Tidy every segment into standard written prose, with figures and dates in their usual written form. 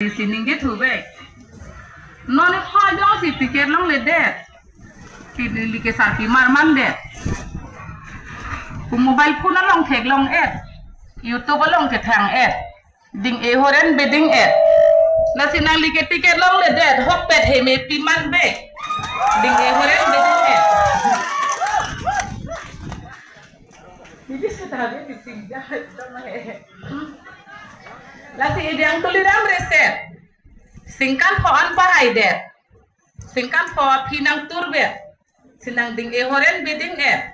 si sining gitu be noni khojo si pikir long le det ki ke sarpi marman det ku mobile phone long thek long et YouTube long ke thang et ding e horen beding et na sinang li ke tiket long le det hok pet he me piman be ding e horen beding et jadi setahun di singgah sama he lasi yang tuliram reset singkan hoan parai det singkan ho pinang turbe sinang ding e horen beding et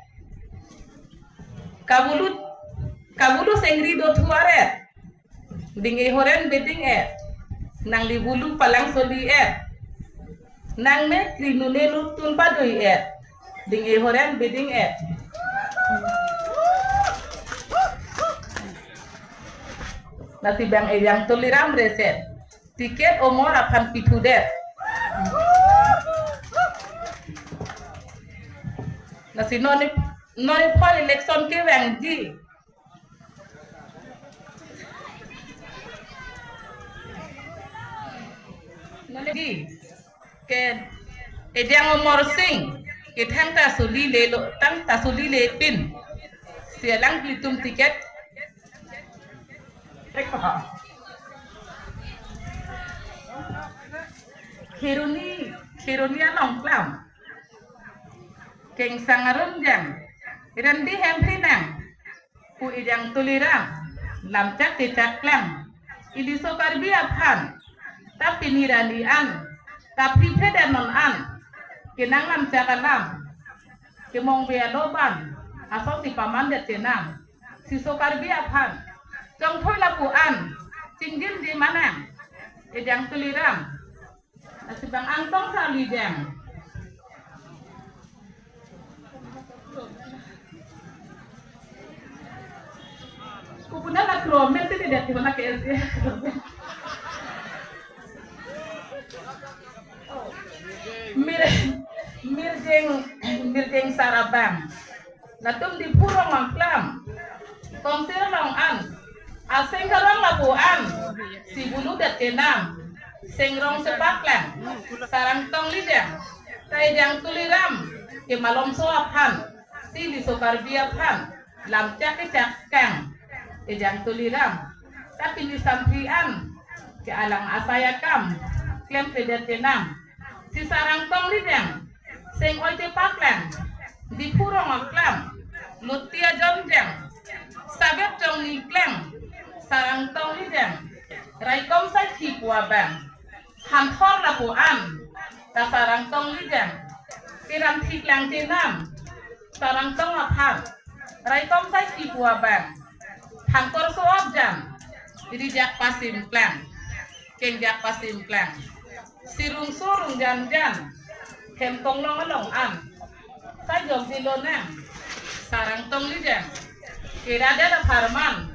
kabulu sengri do tuare ding e horen beding et nang li bulu palang soli et nang me krinune lu tun padoi et ding e horen beding et nasi bang e yang tuliram reset tiket umur akan pitu det nasi noni pol election ke bang di noni di ke yang umur sing ke tang ta suli le pin sialang hitung tiket Kiruni anong klam keng sangarun jang rendi hempri nang ku idang tuliram lam cak cak klam idi sokar biaphan tapi nirani an tapi pedanon an kenang lam cakalam kemong beadoban asal si paman det tenang si sokar biaphan trong thôi là của ăn chính điểm gì mà nè để đang tuliram là si bang ang tong sa li dang ku puna la krom men ti de ti mana ke ese mirjeng sarabang na tum di puro mangklam tom sir long an aseng karang labuan si bulu dat kenam sengrong sepaklan sarang tong lidang tay jang tuliram ke malom soaphan si li sokar biaphan lam cak kang ke jang tuliram tapi li sampian ke alang asayakam klem pedet kenam si sarang tong lidang seng oi paklan di purong aklam lutia jomjang sabet jong ni klem sarang tong lidang rai kom sai thi kwa bang han thor la bu an ta sarang tong lidang tiram thi klang tinam sarang tong aphan rai kom sai thi kwa bang han kor so abjam iri jak pasim klang keng jak pasim klang sirung surung jan kem tong long an sai jom dilona sarang tong lidang kira ada farman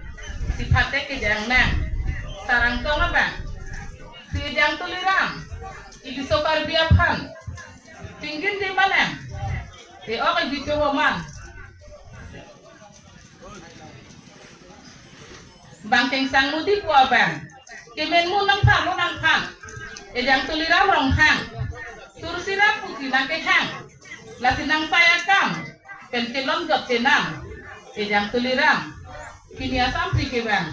sifatnya ke jang nang sarang tong abang si jang tuliram ibi sokar biaphan tingin di mana di oke bitu homan bangkeng sang mudi ku abang kemen mu nang phan e jang tuliram rong hang tursira putih nang ke hang latinang payakam pen kelom jot tenang e jang tuliram kini asam ke bang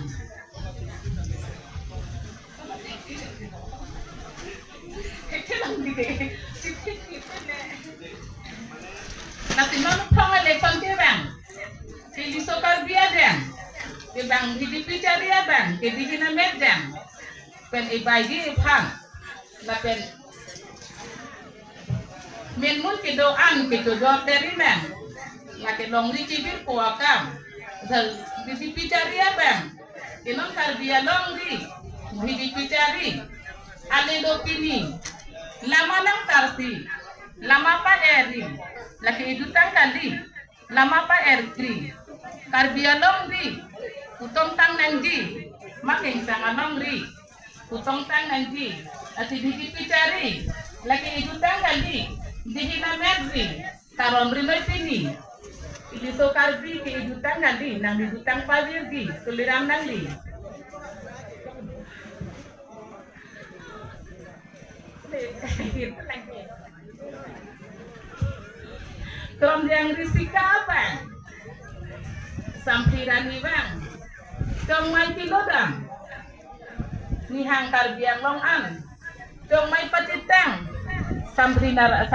nasi non pong election ke bang sili sokar biya bang ke bang hidi picaria bang ke dihina med bang pen e baigi e phang la pen men mun ke do an ke do dari bang la ke long ri cibir ko akam dal hidi picaria bang ke non kar biya long ri hidi picari ale do kini lama nang tarsi lama pa eri laki idutang kali lama pa erkri karbia long ri utong tang nangji making sanganong ri utong tang nangji ati dikipicari laki idutang kali dihina medri tarom rimay pini idito karbi ke idutang kali nang idutang pavirgi tuliram nangli Krom yang risika apa? Sampirani bang. Dong mai tilodang. Nihang karbiang long an. Dong mai patitang. Samprina